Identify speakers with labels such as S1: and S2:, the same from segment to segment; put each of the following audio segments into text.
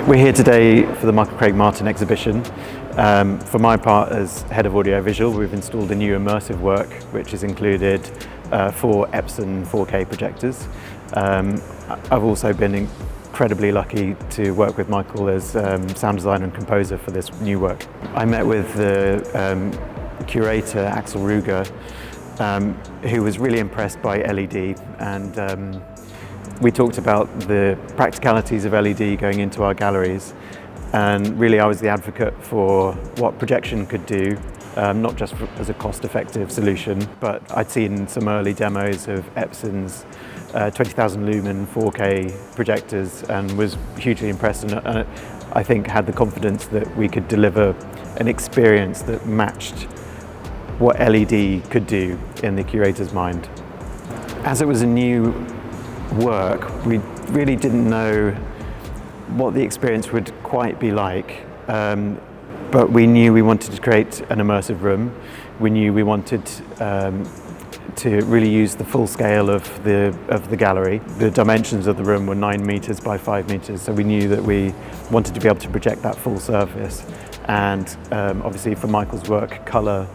S1: We're here today for the Michael Craig Martin exhibition. For my part, as head of audiovisual, we've installed a new immersive work which is included 4 Epson 4K projectors. I've also been incredibly lucky to work with Michael as sound designer and composer for this new work. I met with the curator Axel Ruger, who was really impressed by LED, and we talked about the practicalities of LED going into our galleries, and really I was the advocate for what projection could do, not just as a cost-effective solution, but I'd seen some early demos of Epson's 20,000 lumen 4K projectors and was hugely impressed, and I think had the confidence that we could deliver an experience that matched what LED could do in the curator's mind. As it was a new work, we really didn't know what the experience would quite be like, but we knew we wanted to create an immersive room. We knew we wanted to really use the full scale of the gallery. The dimensions of the room were 9 meters by 5 meters, so we knew that we wanted to be able to project that full surface. And obviously for Michael's work, color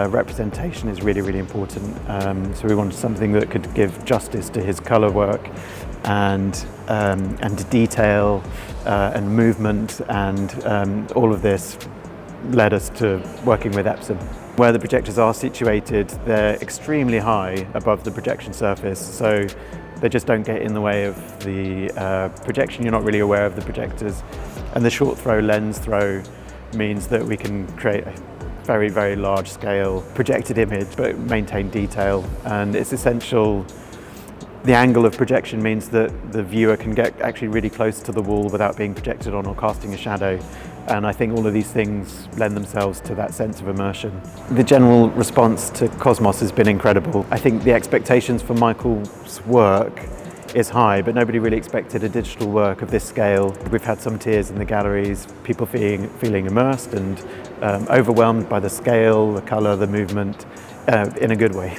S1: representation is really, really important. So we wanted something that could give justice to his color work and detail and movement, and all of this led us to working with Epson. Where the projectors are situated, they're extremely high above the projection surface, so they just don't get in the way of the projection. You're not really aware of the projectors, and the short throw lens throw means that we can create a very, very large scale projected image but maintain detail. And it's essential, the angle of projection means that the viewer can get actually really close to the wall without being projected on or casting a shadow, and I think all of these things lend themselves to that sense of immersion. The general response to Cosmos has been incredible. I think the expectations for Michael's work is high, but nobody really expected a digital work of this scale. We've had some tears in the galleries, people feeling immersed and overwhelmed by the scale, the colour, the movement, in a good way.